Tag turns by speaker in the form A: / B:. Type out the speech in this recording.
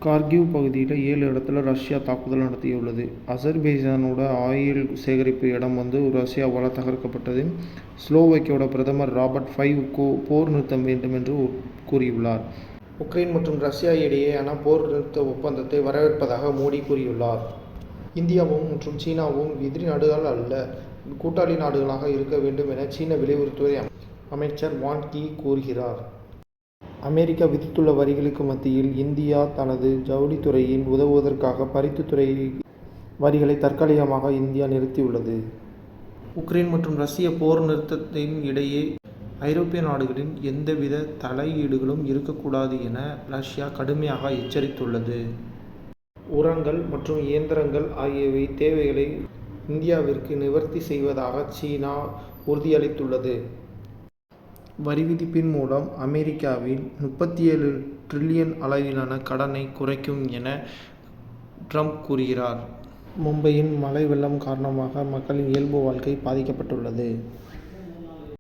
A: Kharkiv பகுதியில் 7 இடத்துல Russia தாக்குதல் நடத்தியுள்ளது. அசர்பைஜானோட ஆயில் சேகரிப்பு இடம் ரஷ்யாவால் தகர்க்கப்பட்டது. ஸ்லோவாக்கியாவோட பிரதமர் ராபர்ட் ஃபைகோ போர் நிறுத்தம் வேண்டும் என்று கூறியுள்ளார். உக்ரைன் மற்றும் ரஷ்யா இடையேயான போர் நிறுத்த ஒப்பந்தத்தை வரவேற்பதாக மோடி கூறியுள்ளார். இந்தியாவும் மற்றும் சீனாவும் எதிரி நாடுகள் அல்ல, கூட்டாளி நாடுகளாக இருக்க வேண்டும் என சீன வெளியுறவுத்துறை அமைச்சர் வாங் யி கூறுகிறார். அமெரிக்கா விதித்துள்ள வரிகளுக்கு மத்தியில் இந்தியா தனது ஜவுளித்துறையில் உதவுவதற்காக பருத்தித்துறை வரிகளை தற்காலிகமாக இந்தியா நிறுத்தியுள்ளது. உக்ரைன் மற்றும் ரஷ்ய போர் நிறுத்தத்தின் இடையே ஐரோப்பிய நாடுகளின் எந்தவித தலையீடுகளும் இருக்கக்கூடாது என ரஷ்யா கடுமையாக எச்சரித்துள்ளது. உரங்கள் மற்றும் இயந்திரங்கள் ஆகியவை தேவைகளை இந்தியாவிற்கு நிவர்த்தி செய்வதாக சீனா உறுதியளித்துள்ளது. வரி விதிப்பின் மூலம் அமெரிக்காவின் 37 டிரில்லியன் அளவிலான கடனை குறைக்கும் என ட்ரம்ப் கூறுகிறார். மும்பையின் மழை வெள்ளம் காரணமாக மக்களின் இயல்பு வாழ்க்கை பாதிக்கப்பட்டுள்ளது.